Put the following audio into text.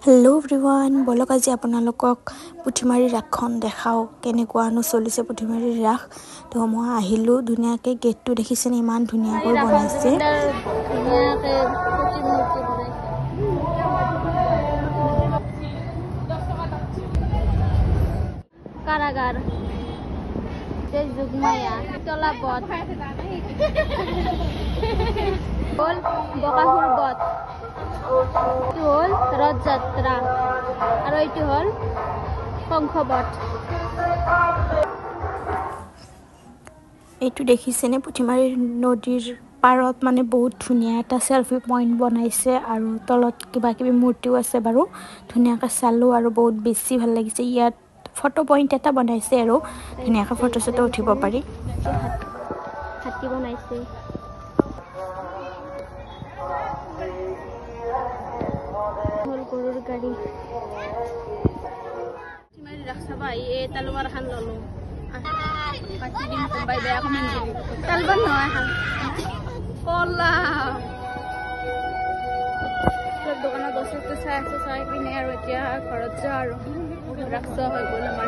hello' everyone বলক আজি আপোনালোকক পুঠিমাৰী ৰাসখন দেখাও কেনেকুৱানো চলিছে পুঠিমাৰীৰ ৰাস তো মই আহিলোঁ ধুনীয়াকৈ গেটটো দেখিছেনে ইমান ধুনীয়াকৈ বনাইছে কাৰাগাৰ যুগমায়া তলা বট হল বকাসুৰ বট এইটো হল ৰথ যাত্ৰা আৰু এইটো হল শংখ বট এইটো দেখিছেনে পুঠিমাৰীৰ নদীৰ পাৰত মানে বহুত ধুনীয়া এটা সেলফি পইণ্ট বনাইছে আৰু তলত কিবা কিবি মূৰ্তিও আছে বাৰু ধুনীয়াকৈ চালোঁ আৰু বহুত বেছি ভাল লাগিছে ইয়াত ফটো পইণ্ট এটা বনাইছে আৰু ধুনীয়াকৈ ফটো চটো উঠিব পাৰি হাতী বনাইছে হল গৰুৰ গাড়ী পুঠিমাৰী ৰাস চাবা এই তালুৱাৰ খান ললো পাতি দিম কোনবাই বেয়া কমেণ্ট দিবি তালুৱাৰ নহয় খান কলা দোকানত বস্তু চাই আছো চাই পিনে আৰু এতিয়া ঘৰত যাওঁ আৰু ৰাস হৈ গ'ল আমাৰ